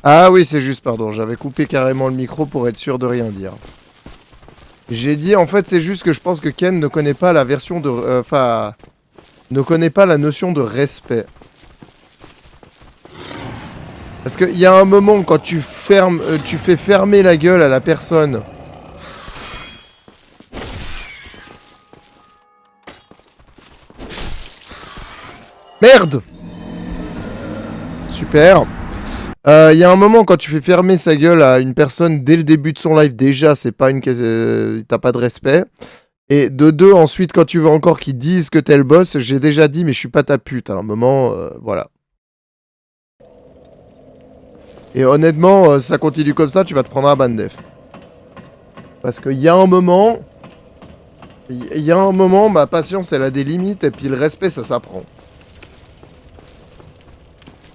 Ah oui, c'est juste, pardon. J'avais coupé carrément le micro pour être sûr de rien dire. J'ai dit, en fait, c'est juste que je pense que Ken ne connaît pas la version de... Enfin... ne connaît pas la notion de respect. Parce qu'il y a un moment, quand tu fermes... tu fais fermer la gueule à la personne... Merde! Super. Il y a un moment, quand tu fais fermer sa gueule à une personne dès le début de son live, déjà, c'est pas une... t'as pas de respect. Et de deux, ensuite, quand tu veux encore qu'ils disent que t'es le boss, j'ai déjà dit, mais je suis pas ta pute. À un moment, voilà. Et honnêtement, si ça continue comme ça, tu vas te prendre un ban def. Parce qu'il y a un moment... Il y a un moment, ma patience, elle a des limites, et puis le respect, ça s'apprend.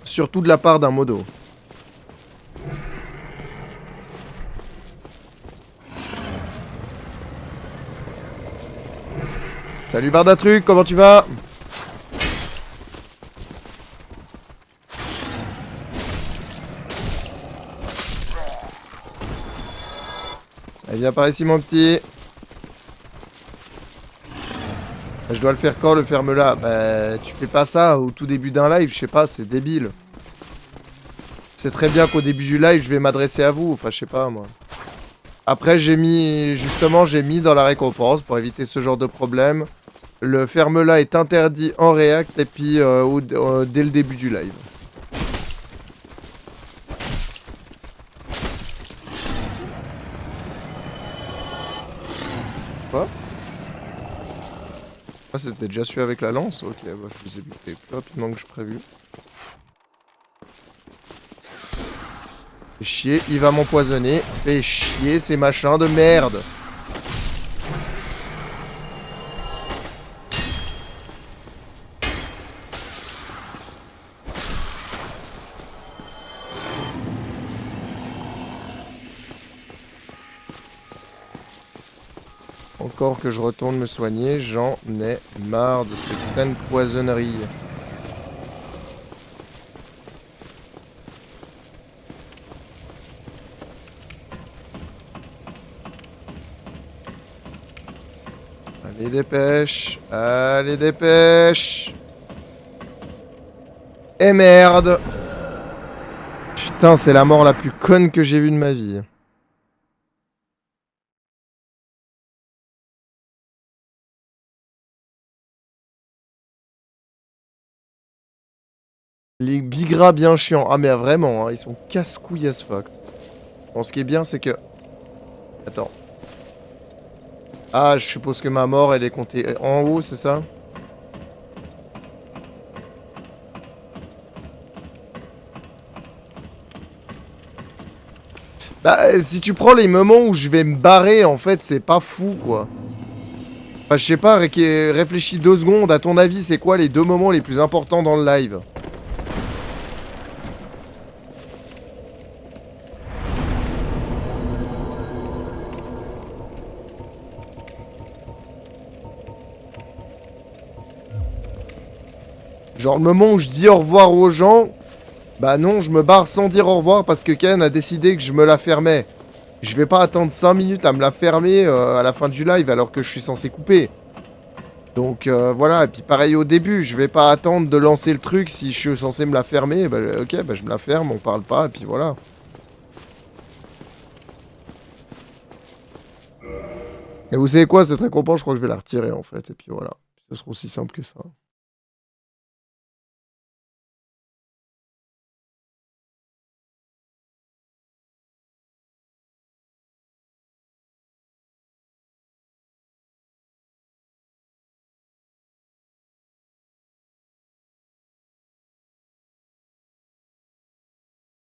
Surtout de la part d'un modo. Salut Bardatruc, comment tu vas? Allez, viens par ici mon petit. Je dois le faire quand, le ferme-là? Bah, tu fais pas ça au tout début d'un live, je sais pas, c'est débile. C'est très bien qu'au début du live, je vais m'adresser à vous, enfin, je sais pas, moi. Après, j'ai mis, justement, j'ai mis dans la récompense, pour éviter ce genre de problème, le ferme-là est interdit en React, et puis dès le début du live. Quoi? Ah, c'était déjà celui avec la lance? Ok, bah, je les ai butés plus rapidement que je prévu. Fais chier, il va m'empoisonner. Fais chier, ces machins de merde. Encore que je retourne me soigner, j'en ai marre de cette putain de poisonnerie. Allez, dépêche. Allez, dépêche. Et merde. Putain, c'est la mort la plus conne que j'ai vue de ma vie. Les bigras bien chiants. Ah mais vraiment, hein, ils sont casse-couilles as fuck. Bon, ce qui est bien, c'est que... Attends. Ah, je suppose que ma mort, elle est comptée en haut, c'est ça? Bah, si tu prends les moments où je vais me barrer, en fait, c'est pas fou, quoi. Enfin, je sais pas, réfléchis 2 secondes. À ton avis, c'est quoi les 2 moments les plus importants dans le live? Genre le moment où je dis au revoir aux gens, bah non, je me barre sans dire au revoir parce que Ken a décidé que je me la fermais. Je vais pas attendre 5 minutes à me la fermer à la fin du live alors que je suis censé couper. Donc voilà, et puis pareil au début, je vais pas attendre de lancer le truc si je suis censé me la fermer, bah ok, bah je me la ferme, on parle pas, et puis voilà. Et vous savez quoi, cette récompense, je crois que je vais la retirer en fait, et puis voilà. Ce sera aussi simple que ça.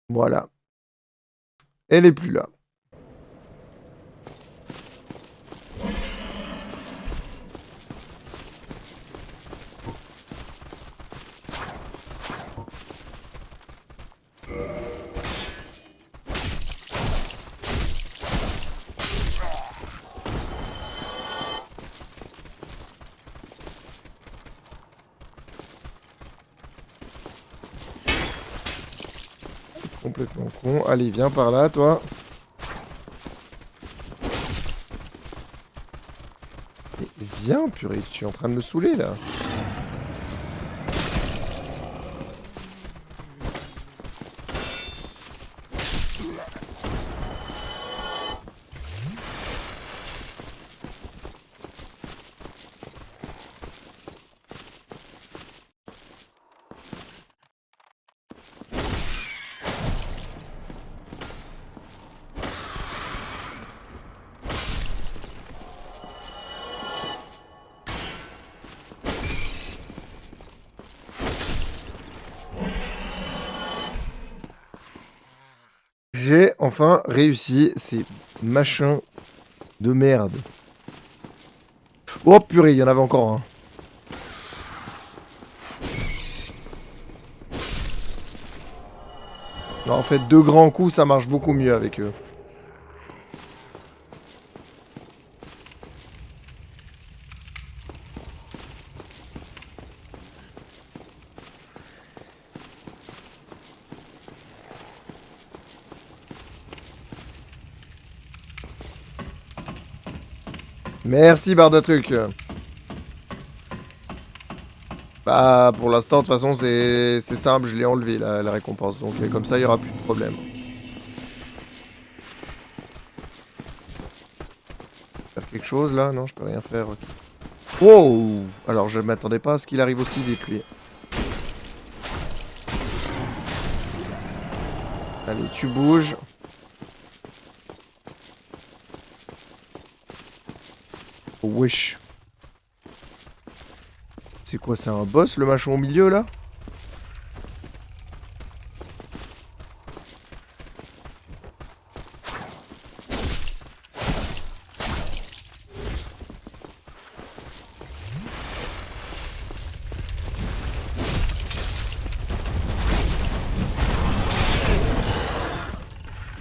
Voilà. Elle est plus là. Complètement con. Allez, viens par là, toi. Mais viens, purée, tu es en train de me saouler, là. J'ai enfin réussi ces machins de merde. Oh purée, il y en avait encore un. Non, en fait, 2 grands coups, ça marche beaucoup mieux avec eux. Merci, Bardatruc. Bah, pour l'instant, de toute façon, c'est simple, je l'ai enlevé, la récompense. Donc, comme ça, il n'y aura plus de problème. Faire quelque chose, là? Non, je peux rien faire. Oh! Alors, je m'attendais pas à ce qu'il arrive aussi vite, lui. Allez, tu bouges. Oh, wesh. C'est quoi, c'est un boss, le machin au milieu, là?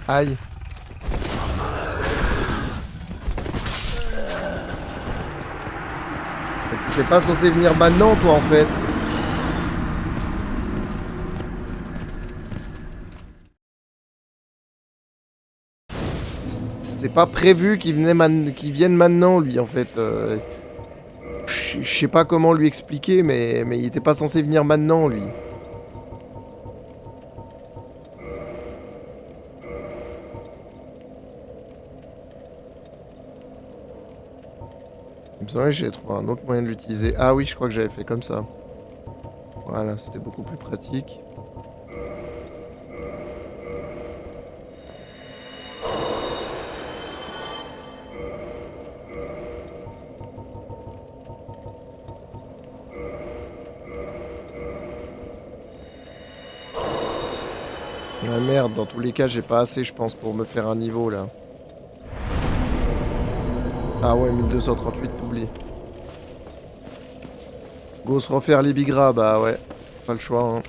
Aïe. T'es pas censé venir maintenant, toi, en fait. C'est pas prévu qu'il vienne maintenant, lui, en fait. Je sais pas comment lui expliquer, mais il était pas censé venir maintenant, lui. Il me semblait que j'avais trouvé un autre moyen de l'utiliser. Ah oui, je crois que j'avais fait comme ça. Voilà, c'était beaucoup plus pratique. Ah merde, dans tous les cas, j'ai pas assez, je pense, pour me faire un niveau, là. Ah ouais, 1238, t'oublies. Go se refaire les bigra, bah ouais. Pas le choix, hein.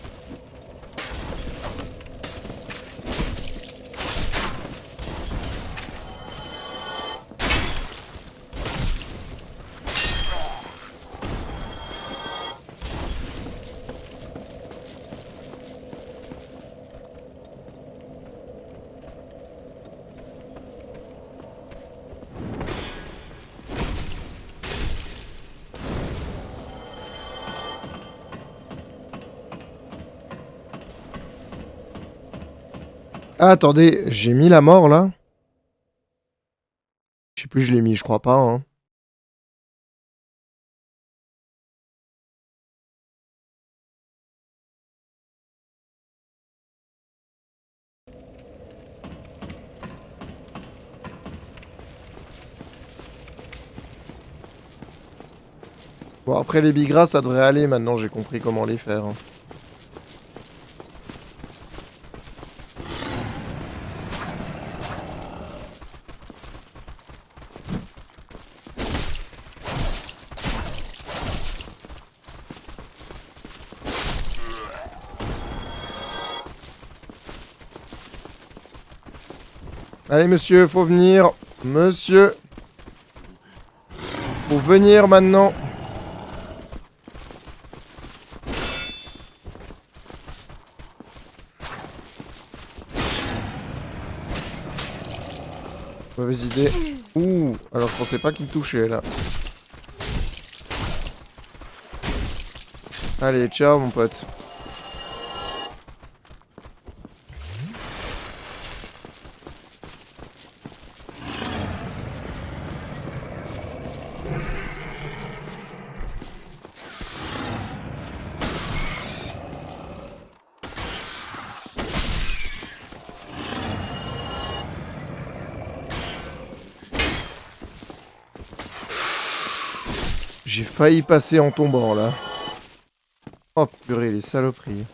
Ah, attendez, j'ai mis la mort là? Je sais plus, je l'ai mis, je crois pas. Hein. Bon, après les bigras, ça devrait aller maintenant, j'ai compris comment les faire. Hein. Allez, monsieur, faut venir. Monsieur. Faut venir maintenant. Mauvaise idée. Ouh, alors je pensais pas qu'il touchait là. Allez, ciao mon pote. J'ai failli passer en tombant là. Oh purée, les saloperies.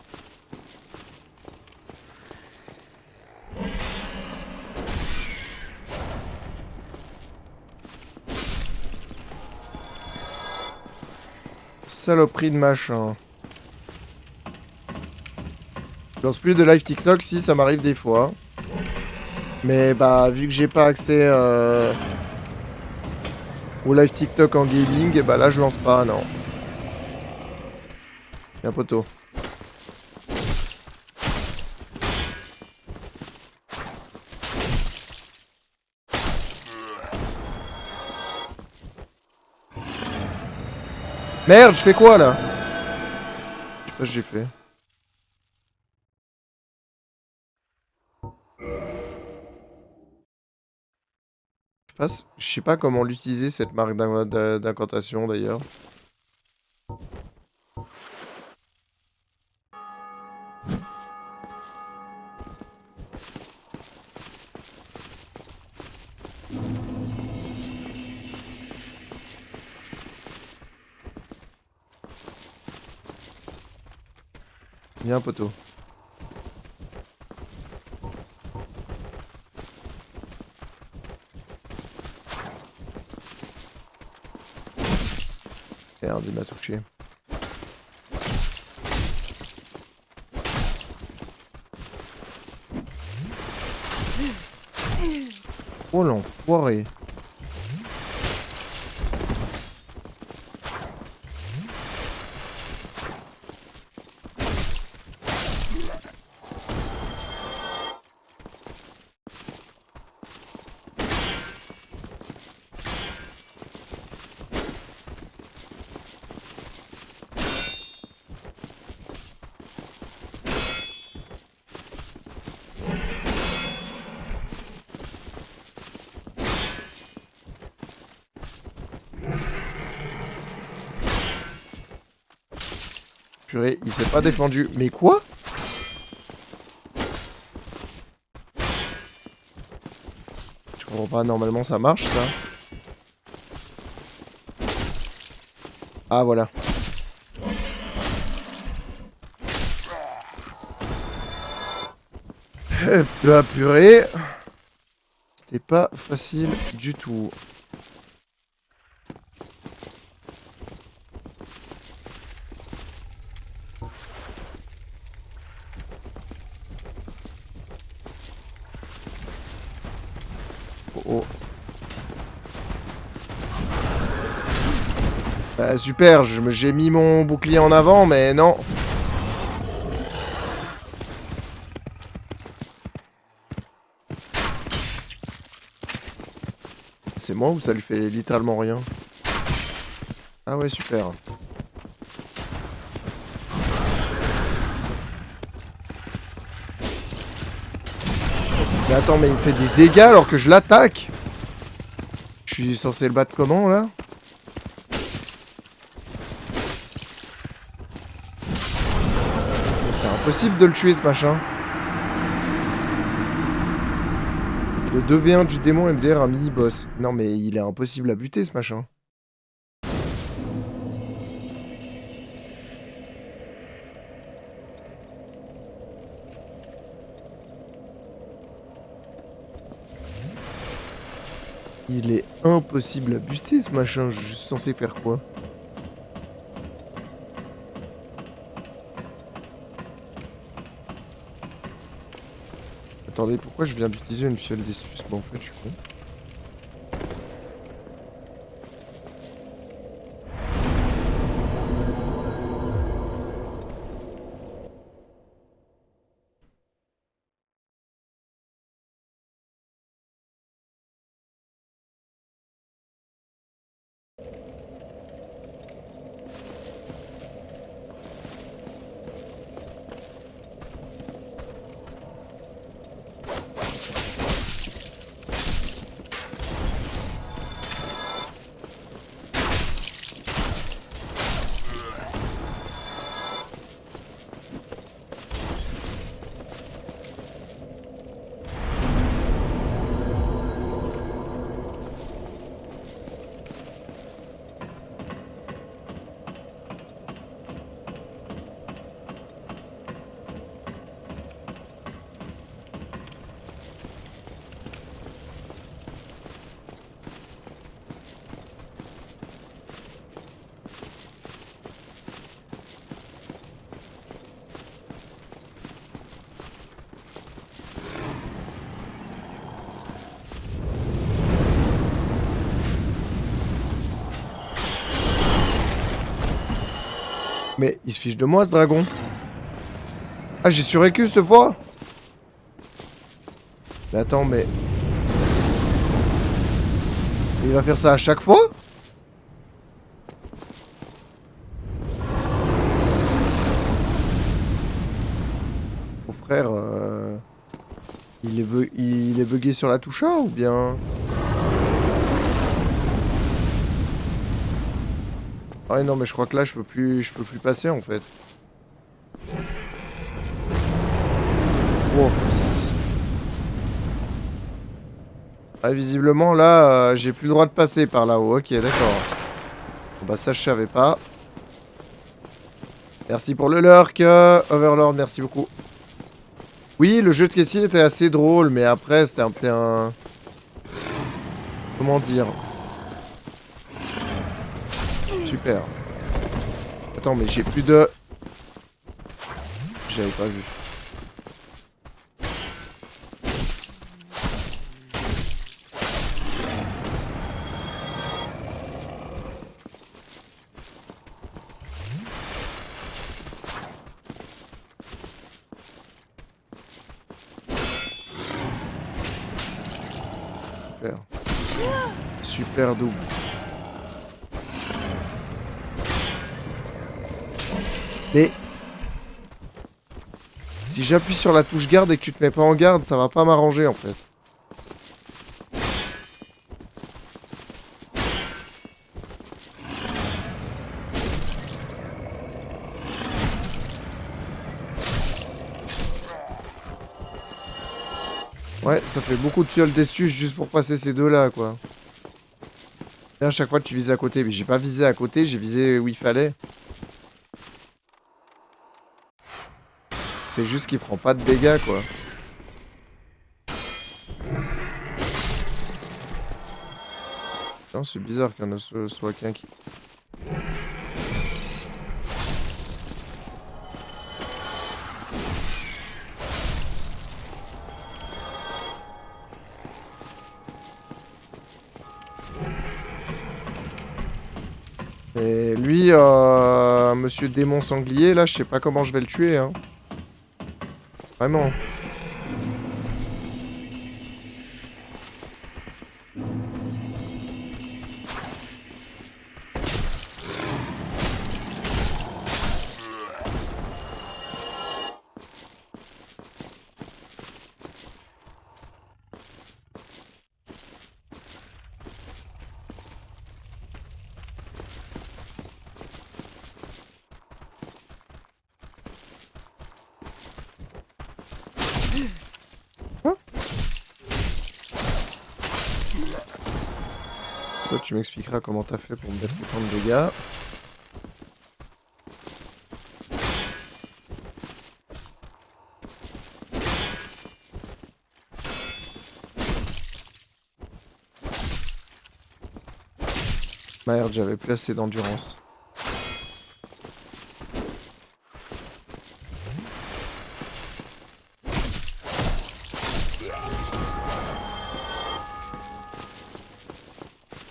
Saloperie de machin. Je lance plus de live TikTok, si ça m'arrive des fois. Mais bah vu que j'ai pas accès au live TikTok en gaming, et bah là je lance pas, non. Y'a un poteau. Merde, je fais quoi là? Je sais pas ce que j'ai fait. Je sais pas comment l'utiliser cette marque d'incantation d'ailleurs. Il y a un poteau. Merde, il m'a touché. Oh l'enfoiré. Purée, il s'est pas défendu. Mais quoi? Je comprends pas, normalement ça marche ça. Ah voilà. Ah purée. C'était pas facile du tout. Oh oh. Bah, super, j'ai mis mon bouclier en avant, mais non. C'est moi ou ça lui fait littéralement rien? Ah ouais, super. Mais attends, mais il me fait des dégâts alors que je l'attaque. Je suis censé le battre comment là? C'est impossible de le tuer ce machin. Le 2v1 du démon MDR un mini-boss. Non mais il est impossible à buter ce machin. Il est impossible à buter ce machin. Je suis censé faire quoi? Attendez, pourquoi je viens d'utiliser une fiole d'estus? Bon, en fait, je suis con. Mais il se fiche de moi ce dragon. Ah, j'ai survécu cette fois. Mais attends, mais... Il va faire ça à chaque fois? Mon frère, il est bugué sur la touche A ou bien... Ah ouais, non, mais je crois que là, je peux plus passer, en fait. Oh, fils. Ah, visiblement, là, j'ai plus le droit de passer par là-haut. Ok, d'accord. Bon, bah, ça, je savais pas. Merci pour le lurk, Overlord, merci beaucoup. Oui, le jeu de caissier était assez drôle, mais après, c'était un peu un... Comment dire? Super. Attends, mais j'ai plus de... J'avais pas vu. Super. Super double. Mais... Si j'appuie sur la touche garde et que tu te mets pas en garde, ça va pas m'arranger en fait. Ouais, ça fait beaucoup de fioles d'estus juste pour passer ces deux-là, quoi. Et à chaque fois, tu vises à côté. Mais j'ai pas visé à côté, j'ai visé où il fallait. C'est juste qu'il prend pas de dégâts, quoi. Non, c'est bizarre qu'il y en a soit qu'un qui... Et lui, monsieur démon sanglier, là, je sais pas comment je vais le tuer, hein. Vraiment. Toi, tu m'expliqueras comment t'as fait pour me mettre autant de dégâts. Merde, j'avais plus assez d'endurance.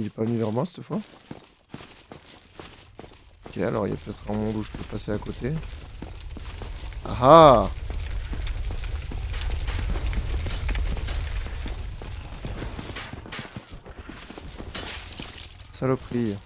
Il est pas venu vers moi cette fois? Ok, alors il y a peut-être un monde où je peux passer à côté. Ah ah! Saloperie.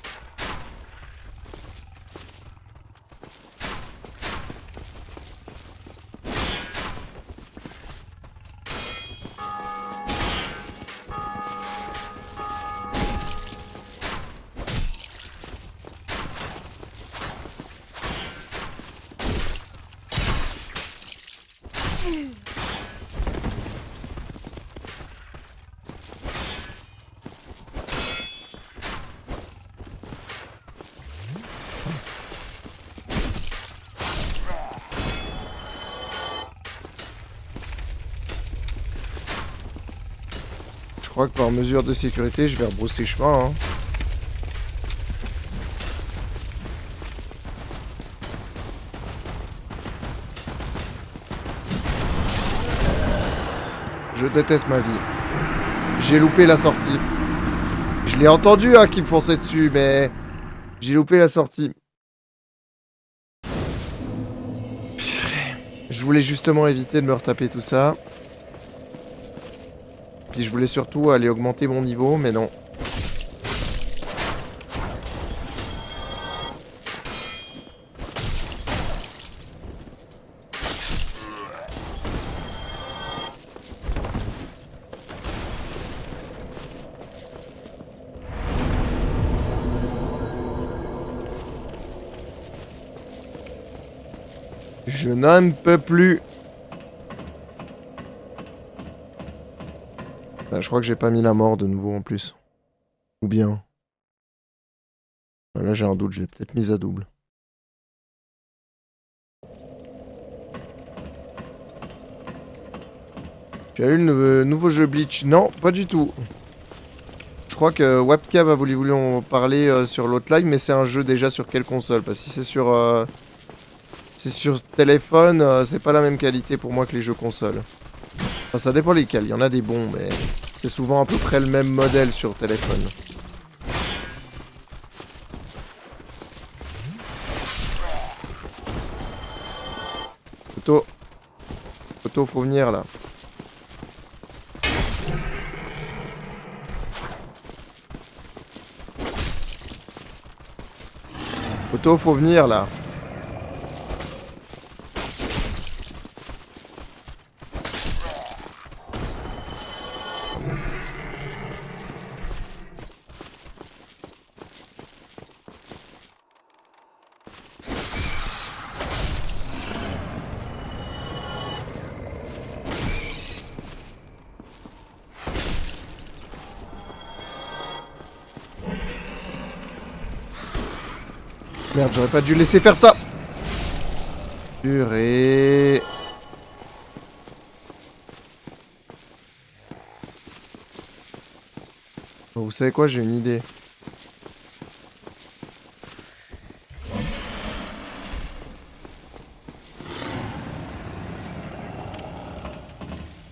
Je crois que par mesure de sécurité, je vais rebrousser chemin. Hein. Je déteste ma vie. J'ai loupé la sortie. Je l'ai entendu hein, qui me fonçait dessus, mais j'ai loupé la sortie. Je voulais justement éviter de me retaper tout ça. Puis je voulais surtout aller augmenter mon niveau, mais non. Je n'en peux plus. Là, je crois que j'ai pas mis la mort de nouveau en plus. Ou bien. Là j'ai un doute, j'ai peut-être mis à double. Tu as eu le nouveau jeu Bleach? Non, pas du tout. Je crois que Wapcam a voulu en parler sur l'autre live, mais c'est un jeu déjà sur quelle console? Parce que si c'est sur téléphone, c'est pas la même qualité pour moi que les jeux consoles. Enfin, ça dépend lesquels, il y en a des bons, mais c'est souvent à peu près le même modèle sur téléphone. Photo. Photo, faut venir là. Photo, faut venir là. Merde, j'aurais pas dû laisser faire ça. Purée. Bon, vous savez quoi, j'ai une idée.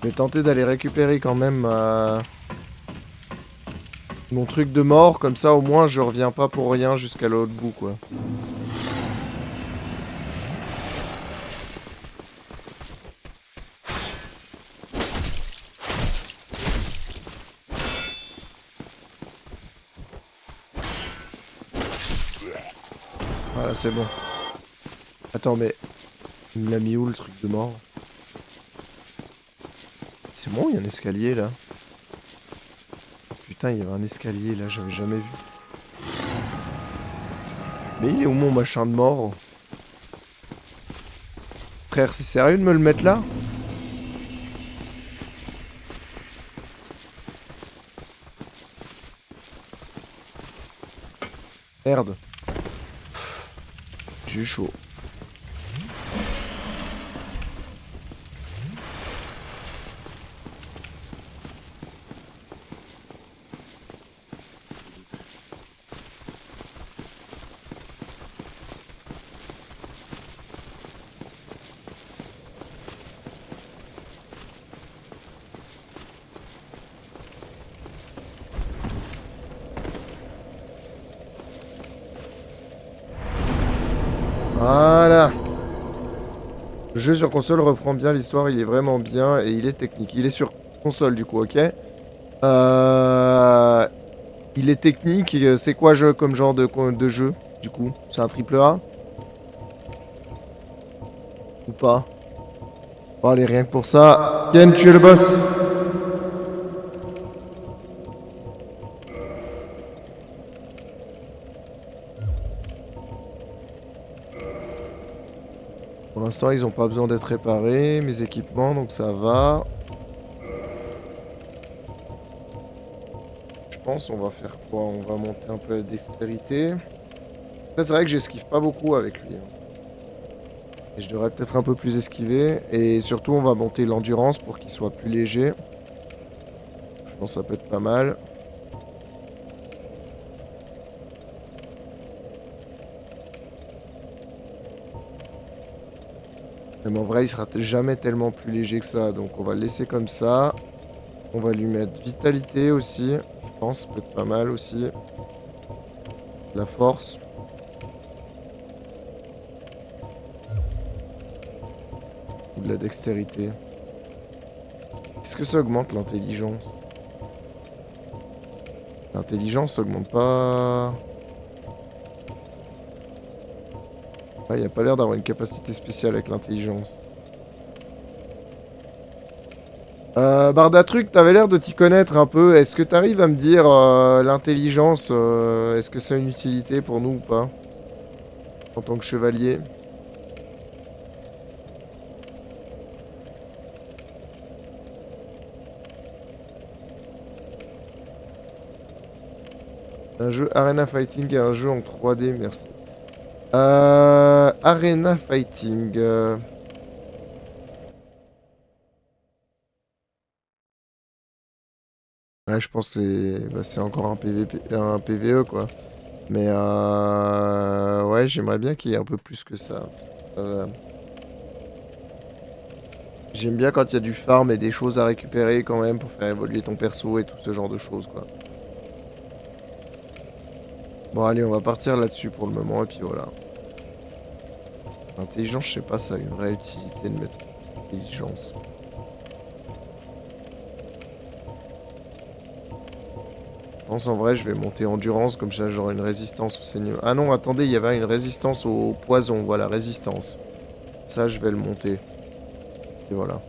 Je vais tenter d'aller récupérer quand même mon truc de mort, comme ça au moins je reviens pas pour rien jusqu'à l'autre bout quoi. Voilà, c'est bon. Attends, mais il me l'a mis où le truc de mort? C'est bon, il y a un escalier là. Putain, il y avait un escalier là, j'avais jamais vu. Mais il est où mon machin de mort? Frère, c'est sérieux de me le mettre là? Merde. J'ai chaud. Voilà. Le jeu sur console reprend bien l'histoire, il est vraiment bien et il est technique. Il est sur console du coup, ok. Il est technique, c'est quoi jeu comme genre de jeu du coup? C'est un triple A? Ou pas? Bon allez, rien que pour ça. Ken, tu es le boss. Pour l'instant, ils ont pas besoin d'être réparés, mes équipements, donc ça va. Je pense on va faire quoi? On va monter un peu la dextérité. Après, c'est vrai que j'esquive pas beaucoup avec lui, hein. Et je devrais peut-être un peu plus esquiver. Et surtout, on va monter l'endurance pour qu'il soit plus léger. Je pense que ça peut être pas mal. Mais en vrai, il sera jamais tellement plus léger que ça. Donc on va le laisser comme ça. On va lui mettre vitalité aussi. Je pense, ça peut être pas mal aussi. La force. Ou de la dextérité. Est-ce que ça augmente l'intelligence? L'intelligence, ça augmente pas... Ah, il n'y a pas l'air d'avoir une capacité spéciale avec l'intelligence. Bardatruc, t'avais l'air de t'y connaître un peu. Est-ce que t'arrives à me dire l'intelligence, est-ce que ça a une utilité pour nous ou pas? En tant que chevalier? Un jeu Arena Fighting et un jeu en 3D, merci. Arena Fighting. Ouais, je pense que c'est encore un PVP, un PVE quoi. Mais ouais, j'aimerais bien qu'il y ait un peu plus que ça. Euh, J'aime bien quand il y a du farm et des choses à récupérer quand même pour faire évoluer ton perso et tout ce genre de choses quoi. Bon allez, on va partir là-dessus pour le moment et puis voilà. Intelligence, je sais pas, ça a une vraie utilité de mettre intelligence. Je pense en vrai, je vais monter endurance, comme ça j'aurai une résistance au seigneur. Ah non, attendez, il y avait une résistance au poison, voilà, résistance. Ça, je vais le monter. Et voilà.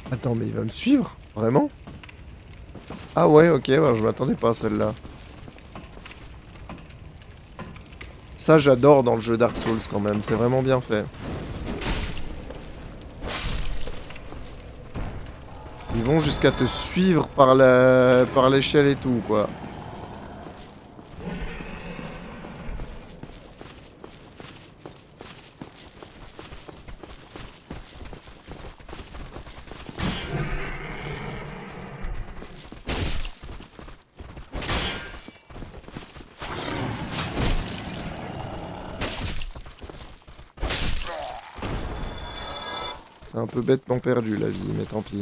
Attends, mais il va me suivre? Vraiment? Ah ouais, ok, bah, je m'attendais pas à celle-là. Ça, j'adore dans le jeu Dark Souls quand même, c'est vraiment bien fait. Ils vont jusqu'à te suivre par l'échelle et tout, quoi. C'est un peu bêtement perdu la vie, mais tant pis.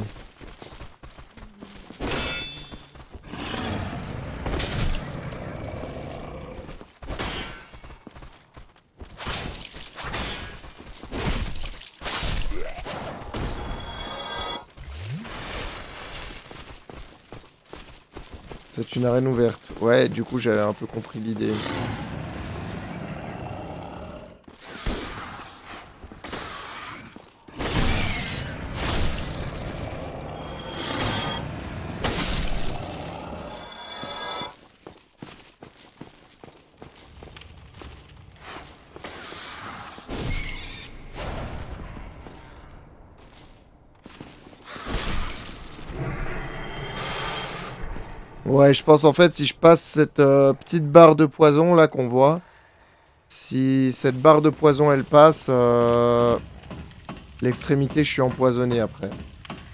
C'est une arène ouverte. Ouais, du coup, j'avais un peu compris l'idée. Ouais, je pense en fait, si je passe cette petite barre de poison là qu'on voit, si cette barre de poison elle passe, l'extrémité, je suis empoisonné après.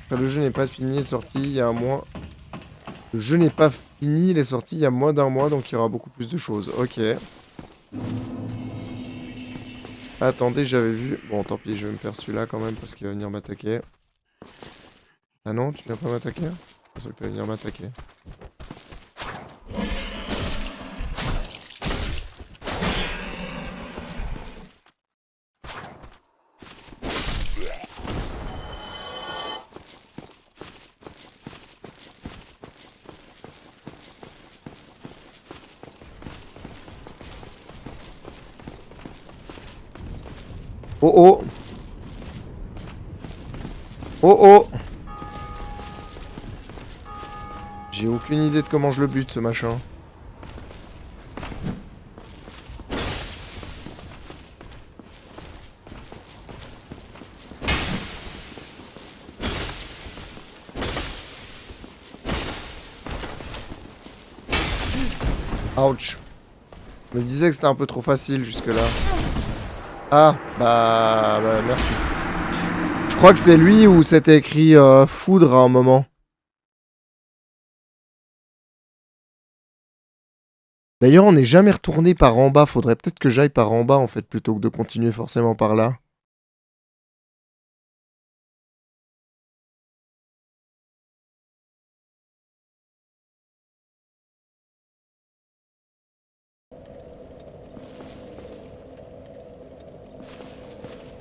Après, le jeu n'est pas fini, il est sorti il y a un mois. Le jeu n'est pas fini, il est sorti il y a moins d'un mois, donc il y aura beaucoup plus de choses. Ok. Attendez, j'avais vu... Bon, tant pis, je vais me faire celui-là quand même, parce qu'il va venir m'attaquer. Ah non, tu viens pas m'attaquer? Je pensais que tu allais venir m'attaquer. Oh oh! Oh oh! J'ai aucune idée de comment je le bute, ce machin. Ouch. Je me disais que c'était un peu trop facile jusque-là. Ah, bah merci. Je crois que c'est lui où c'était écrit foudre à un moment. D'ailleurs, on n'est jamais retourné par en bas. Faudrait peut-être que j'aille par en bas, en fait, plutôt que de continuer forcément par là.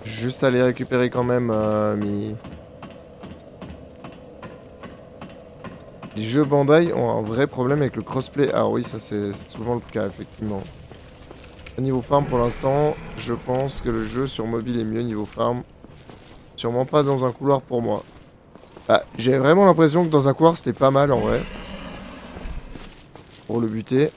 Juste aller récupérer quand même Les jeux Bandai ont un vrai problème avec le crossplay. Ah oui, ça c'est souvent le cas, effectivement. Au niveau farm, pour l'instant, je pense que le jeu sur mobile est mieux niveau farm. Sûrement pas dans un couloir pour moi. Bah, j'ai vraiment l'impression que dans un couloir, c'était pas mal, en vrai. Pour le buter.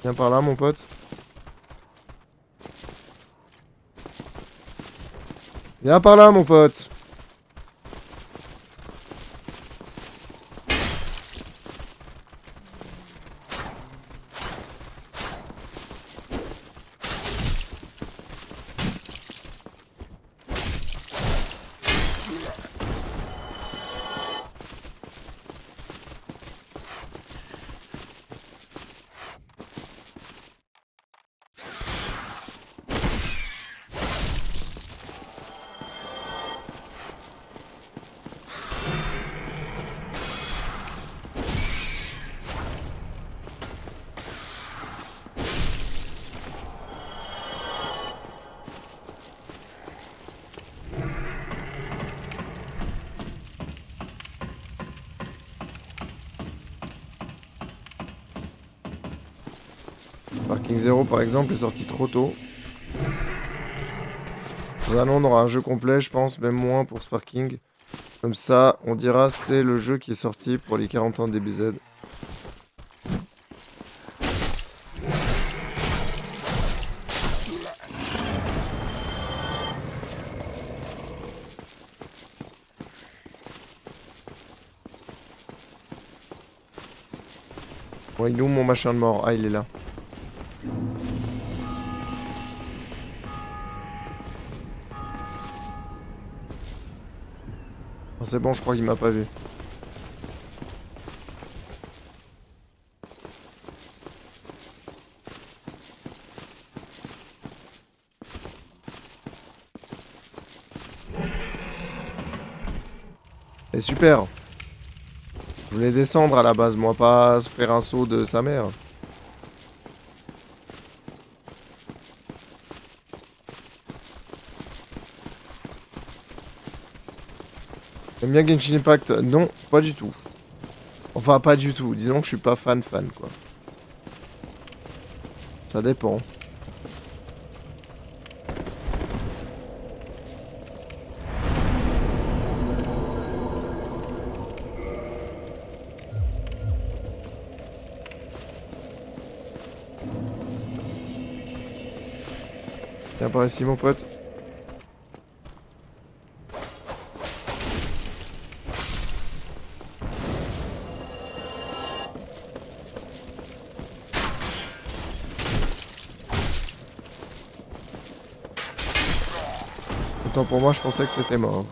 Viens par là, mon pote. Viens par là, mon pote. Sparking 0 par exemple est sorti trop tôt. Dans un an on aura un jeu complet je pense, même moins pour Sparking. Comme ça on dira c'est le jeu qui est sorti pour les 40 ans de DBZ. Bon, il est où mon machin de mort? Ah il est là. Oh, c'est bon je crois qu'il m'a pas vu. Et super. Je voulais descendre à la base, moi, pas faire un saut de sa mère. T'aimes bien Genshin Impact? Non, pas du tout. Enfin, pas du tout. Disons que je suis pas fan, quoi. Ça dépend. Viens par ici, mon pote. Autant pour moi, je pensais que t'étais mort.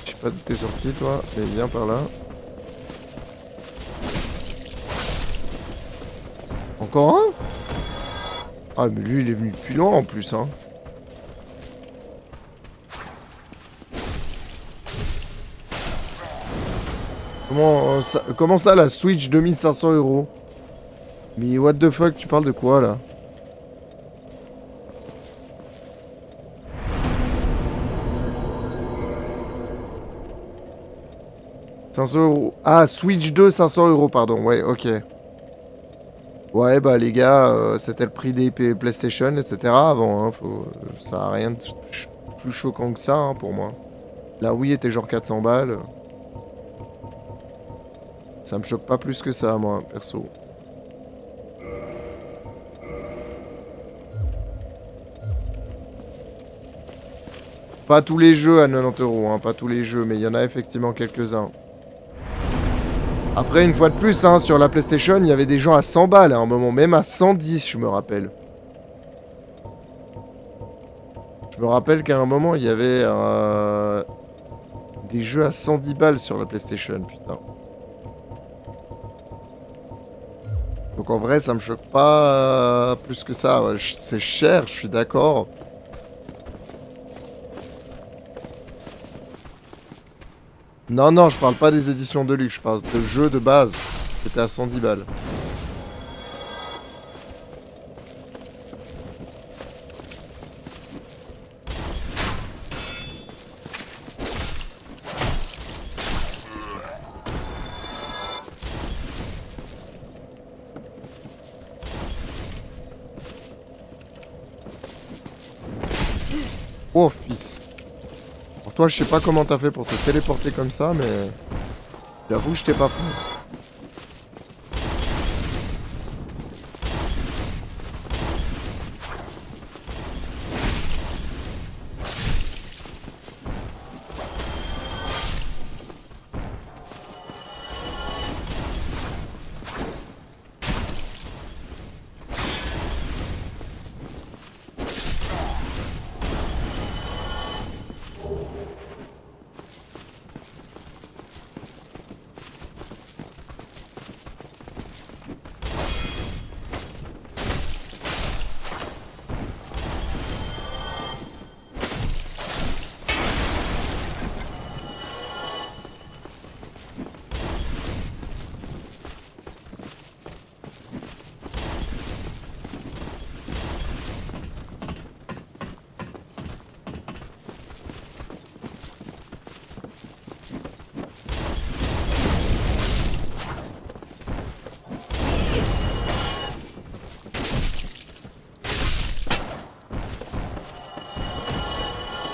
Je sais pas d'où t'es sorti, toi, mais viens par là. Encore un? Ah, mais lui, il est venu depuis loin en plus, hein. Comment ça, la Switch 2500 euros? Mais what the fuck, tu parles de quoi là? « 500 euros. Ah, Switch 2, 500 euros, pardon. Ouais, ok. Ouais, bah les gars, c'était le prix des PlayStation, etc. avant. Hein, ça a rien de plus choquant que ça hein, pour moi. La Wii était genre 400 balles. Ça me choque pas plus que ça, moi, perso. Pas tous les jeux à 90 euros, hein, pas tous les jeux, mais il y en a effectivement quelques-uns. Après, une fois de plus, hein, sur la PlayStation, il y avait des gens à 100 balles à un moment, même à 110, je me rappelle. Je me rappelle qu'à un moment, il y avait des jeux à 110 balles sur la PlayStation, putain. Donc en vrai, ça me choque pas plus que ça. Ouais, c'est cher, je suis d'accord. Non, non, je parle pas des éditions de luxe, je parle de jeux de base. C'était à 110 balles. Oh, fils. Pour toi, je sais pas comment t'as fait pour te téléporter comme ça, mais... J'avoue, je t'ai pas fait.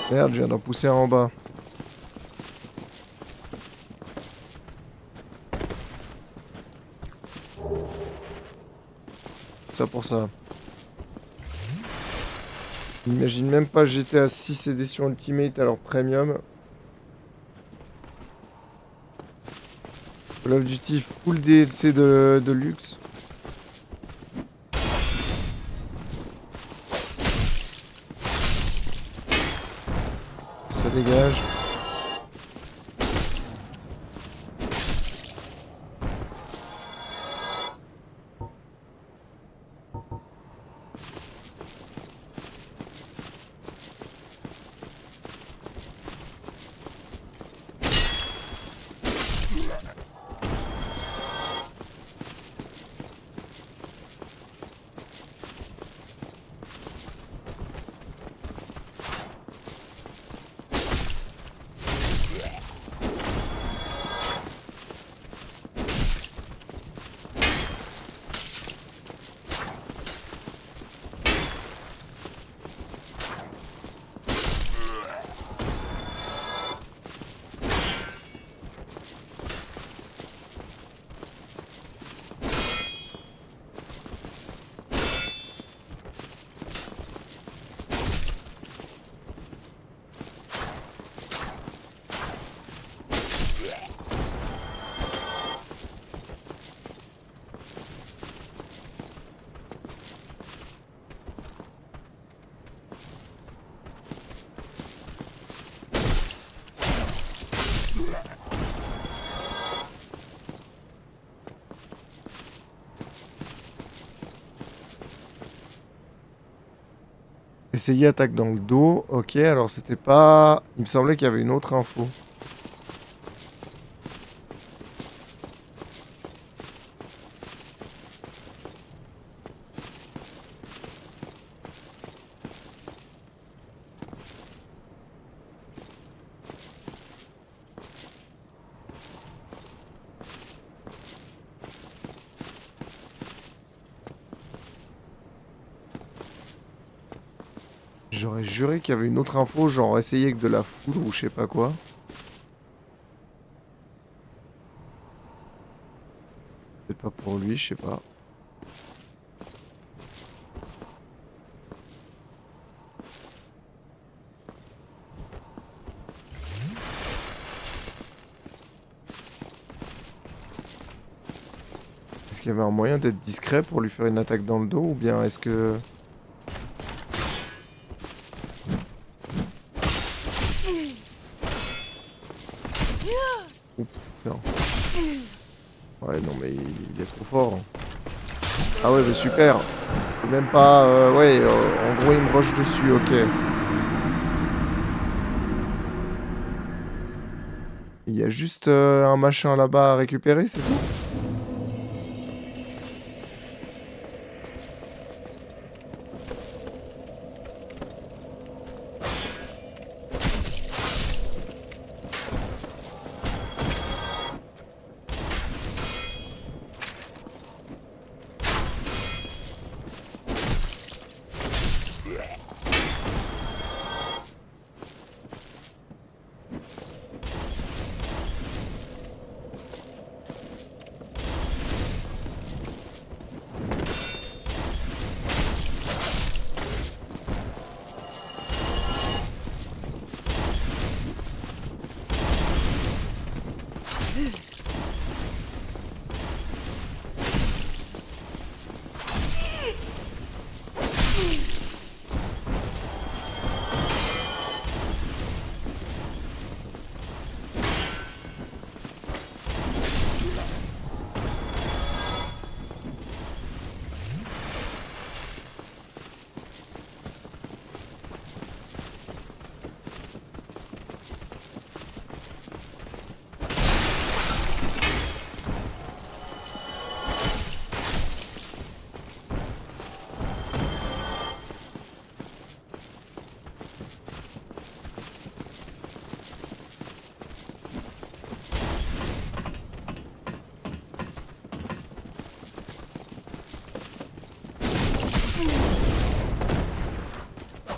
Merde, je viens d'en pousser un en bas. Ça pour ça. J'imagine même pas GTA 6 édition Ultimate alors Premium. Call of Duty full DLC de luxe. Ça dégage. Essayer attaque dans le dos. Ok, alors c'était pas... Il me semblait qu'il y avait une autre info. J'aurais juré qu'il y avait une autre info, genre essayer avec de la foudre ou je sais pas quoi. C'est pas pour lui, je sais pas. Est-ce qu'il y avait un moyen d'être discret pour lui faire une attaque dans le dos ou bien est-ce que... Oh putain. Ouais non mais il est trop fort. Ah ouais bah super. C'est même pas... ouais, en gros il me rush dessus, ok. Il y a juste un machin là-bas à récupérer, c'est tout?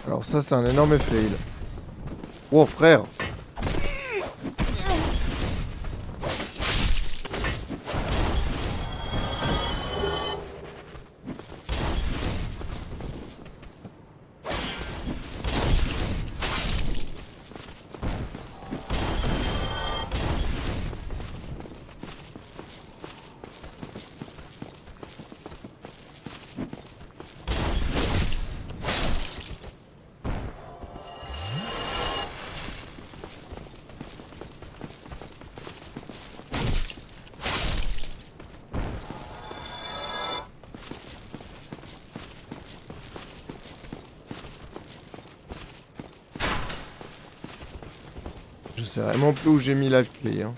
Alors ça c'est un énorme fail. Oh frère. Je sais vraiment plus où j'ai mis la clé. Hein.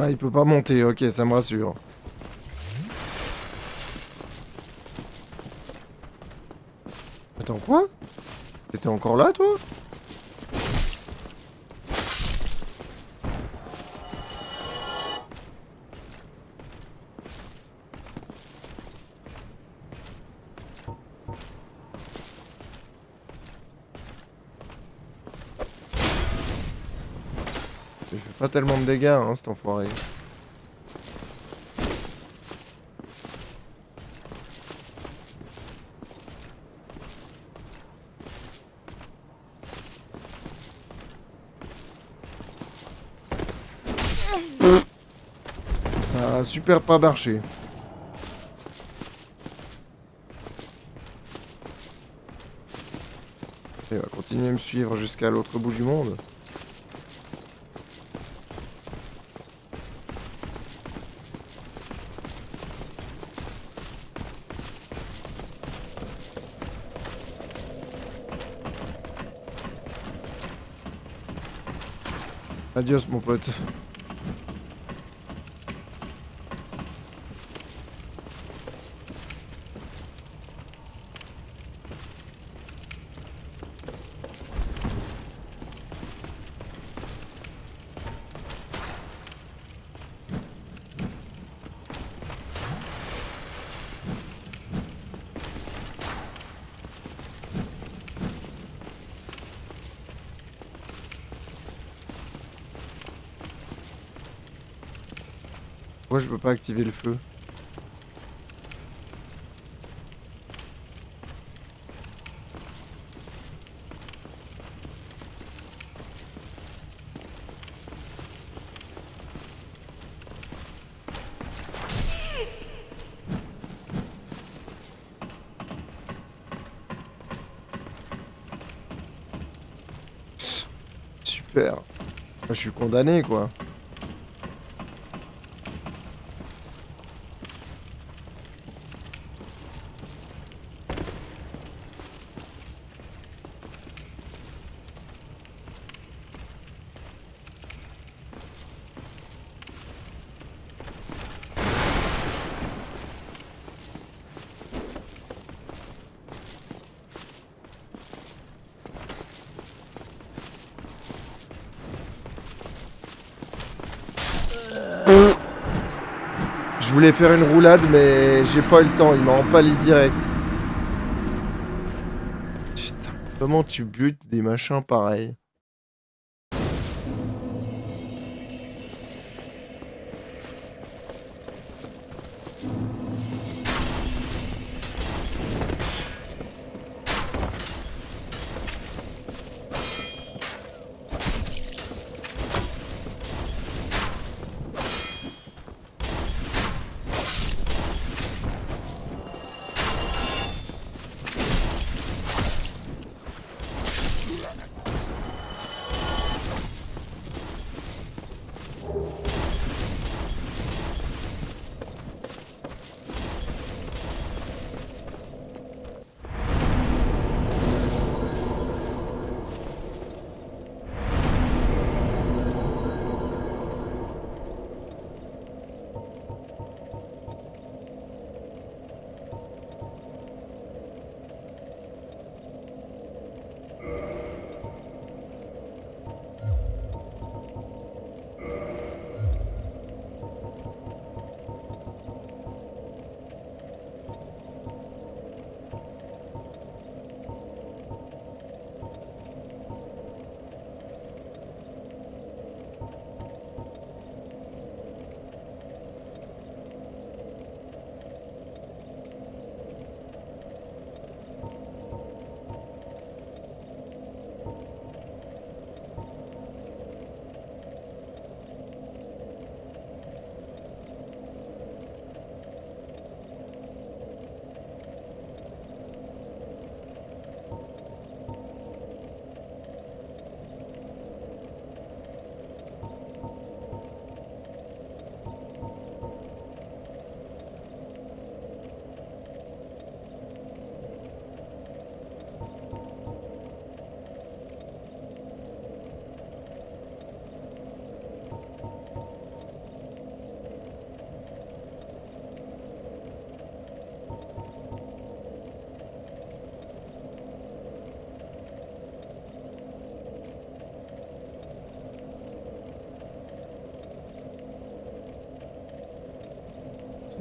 Ouais, il peut pas monter, ok, ça me rassure. Attends, quoi? T'étais encore là, toi? Il fait pas tellement de dégâts, hein, cet enfoiré. Ça a super pas marché. Il va continuer à me suivre jusqu'à l'autre bout du monde. Adios, mon pote. Pourquoi je peux pas activer le feu? Super. Je suis condamné, quoi. Je voulais faire une roulade, mais j'ai pas eu le temps. Il m'a empalé direct. Putain, comment tu butes des machins pareils?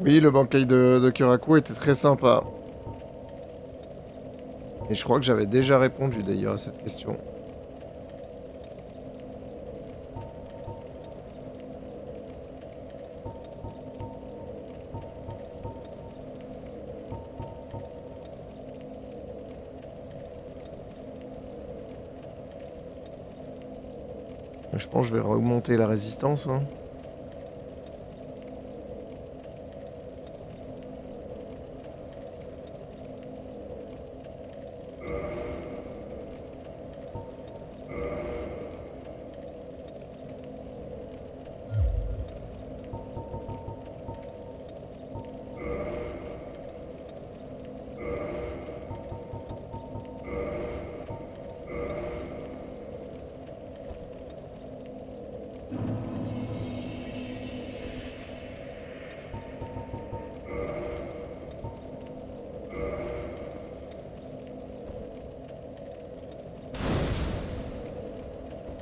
Oui, le Bankai de Kyoraku était très sympa. Et je crois que j'avais déjà répondu d'ailleurs à cette question. Je pense que je vais remonter la résistance. Hein.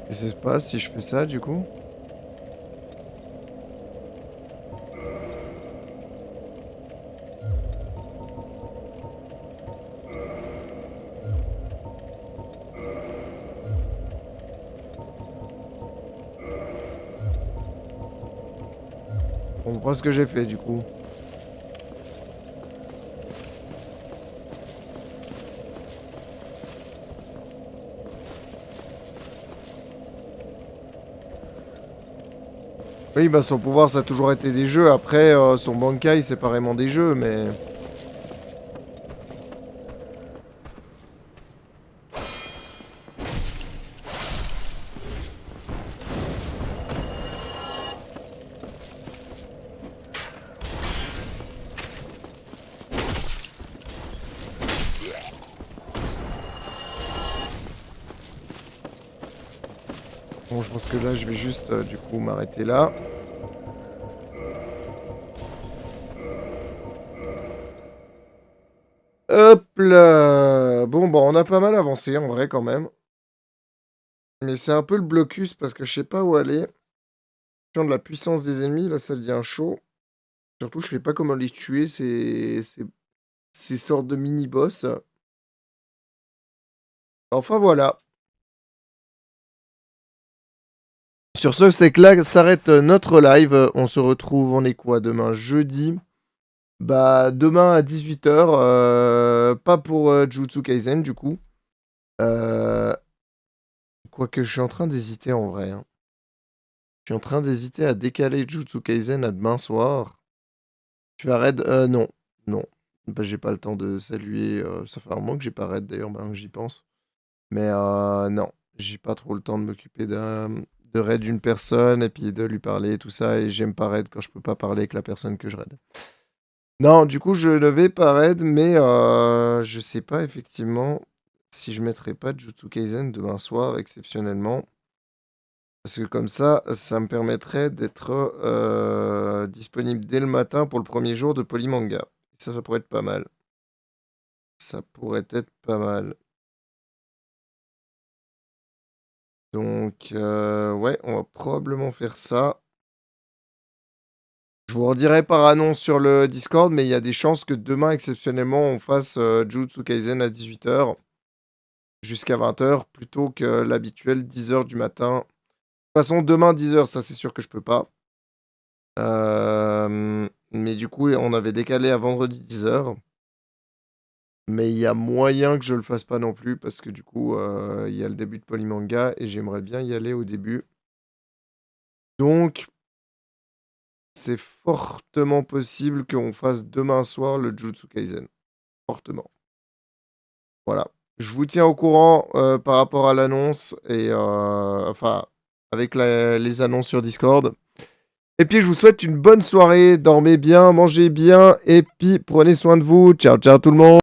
Qu'est-ce qui se passe si je fais ça du coup? On voit ce que j'ai fait du coup. Oui, bah son pouvoir ça a toujours été des jeux. Après, son Bankai c'est pas vraiment des jeux, mais... Bon, je pense que là, je vais juste, du coup, m'arrêter là. Hop là! Bon, bah, on a pas mal avancé, en vrai, quand même. Mais c'est un peu le blocus, parce que je sais pas où aller. De la puissance des ennemis, là, ça devient chaud. Surtout, je sais pas comment les tuer, ces sortes de mini-boss. Enfin, voilà. Sur ce, c'est que là s'arrête notre live. On se retrouve, on est quoi, demain, jeudi? Bah, demain à 18h, pas pour Jujutsu Kaisen, du coup. Quoique, je suis en train d'hésiter, en vrai. Hein. Je suis en train d'hésiter à décaler Jujutsu Kaisen à demain soir. Tu vas raid? Non. Non. Bah, j'ai pas le temps de saluer. Ça fait un moment que j'ai pas raid, d'ailleurs, maintenant que j'y pense. Mais non. J'ai pas trop le temps de m'occuper de raid d'une personne et puis de lui parler et tout ça. Et j'aime pas raid quand je peux pas parler avec la personne que je raid. Non, du coup, je ne vais pas raid, mais je sais pas effectivement si je mettrai pas Jujutsu Kaisen demain soir, exceptionnellement. Parce que comme ça me permettrait d'être disponible dès le matin pour le premier jour de Polymanga. Ça pourrait être pas mal. Ça pourrait être pas mal. Donc, ouais, on va probablement faire ça. Je vous redirai par annonce sur le Discord, mais il y a des chances que demain, exceptionnellement, on fasse Jujutsu Kaisen à 18h jusqu'à 20h plutôt que l'habituel 10h du matin. De toute façon, demain 10h, ça c'est sûr que je peux pas. Mais du coup, on avait décalé à vendredi 10h. Mais il y a moyen que je le fasse pas non plus parce que du coup, il y a le début de Polymanga et j'aimerais bien y aller au début. Donc, c'est fortement possible qu'on fasse demain soir le Jujutsu Kaisen. Fortement. Voilà. Je vous tiens au courant par rapport à l'annonce et enfin avec les annonces sur Discord. Et puis je vous souhaite une bonne soirée, dormez bien, mangez bien et puis prenez soin de vous. Ciao ciao tout le monde.